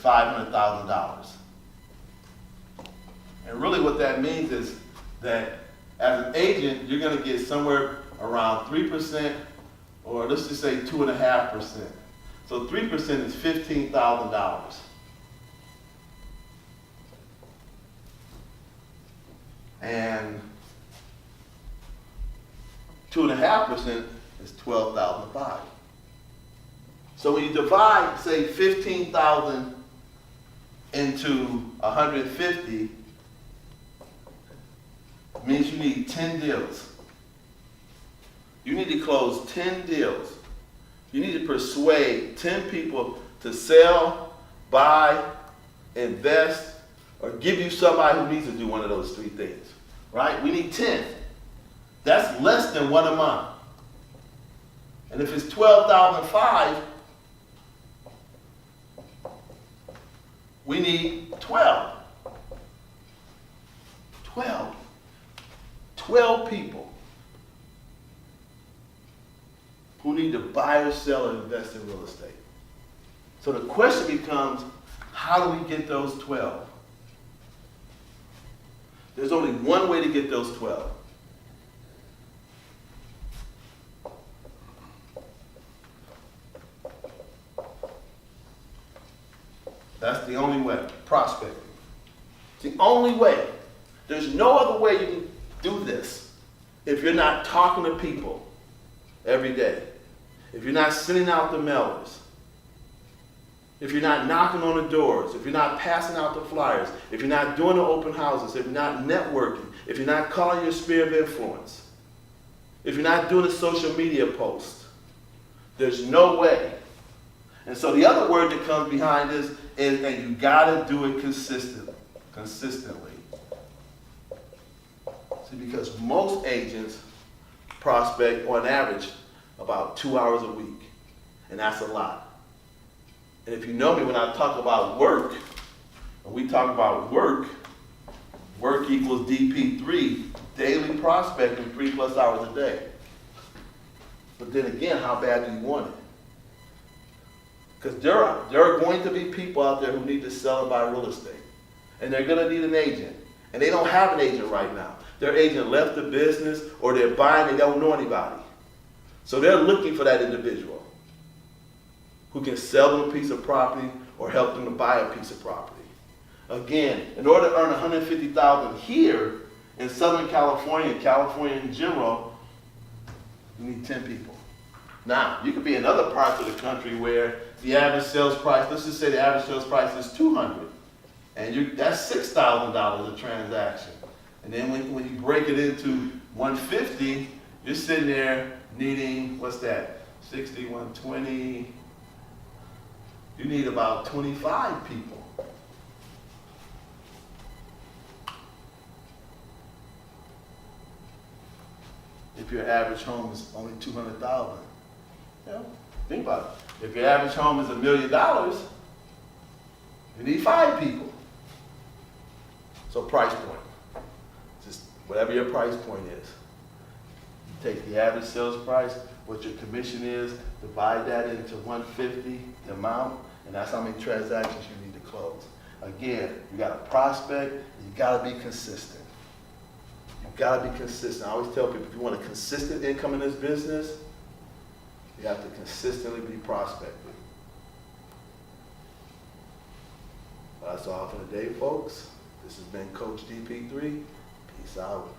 $500,000. And really what that means is that as an agent, you're going to get somewhere around 3%, or let's just say 2.5%. So 3% is $15,000. And 2.5% is $12,500. So when you divide, say, 15,000 into 150, it means you need 10 deals. You need to close 10 deals. You need to persuade 10 people to sell, buy, invest, or give you somebody who needs to do one of those three things, right? We need 10. That's less than one a month. And if it's 12,500, we need 12. 12 people who need to buy or sell or invest in real estate. So the question becomes, how do we get those 12? There's only one way to get those 12. That's the only way, prospecting. It's the only way. There's no other way you can do this if you're not talking to people every day, if you're not sending out the mailers, if you're not knocking on the doors, if you're not passing out the flyers, if you're not doing the open houses, if you're not networking, if you're not calling your sphere of influence, if you're not doing a social media post, there's no way. And so the other word that comes behind this is, and you gotta do it consistently. See, because most agents prospect on average about 2 hours a week, and that's a lot. And if you know me, when I talk about work, when we talk about work equals DP3, daily prospecting 3+ hours a day. But then again, how bad do you want it? Because there are going to be people out there who need to sell and buy real estate. And they're going to need an agent. And they don't have an agent right now. Their agent left the business, or they're buying, they don't know anybody. So they're looking for that individual who can sell them a piece of property or help them to buy a piece of property. Again, in order to earn $150,000 here in Southern California in general, you need 10 people. Now, you could be in other parts of the country where the average sales price, let's just say the average sales price is $200, and that's $6,000 a transaction. And then when you break it into 150, you're sitting there needing, what's that, 60, 120, you need about 25 people. If your average home is only $200,000. Yeah, think about it. If your average home is $1 million, you need 5 people. So price point. Just whatever your price point is. You take the average sales price, what your commission is, divide that into 150, the amount, and that's how many transactions you need to close. Again, you got to prospect, you got to be consistent. You got to be consistent. I always tell people, if you want a consistent income in this business, you have to consistently be prospecting. That's all for today, folks. This has been Coach DP3. Peace out.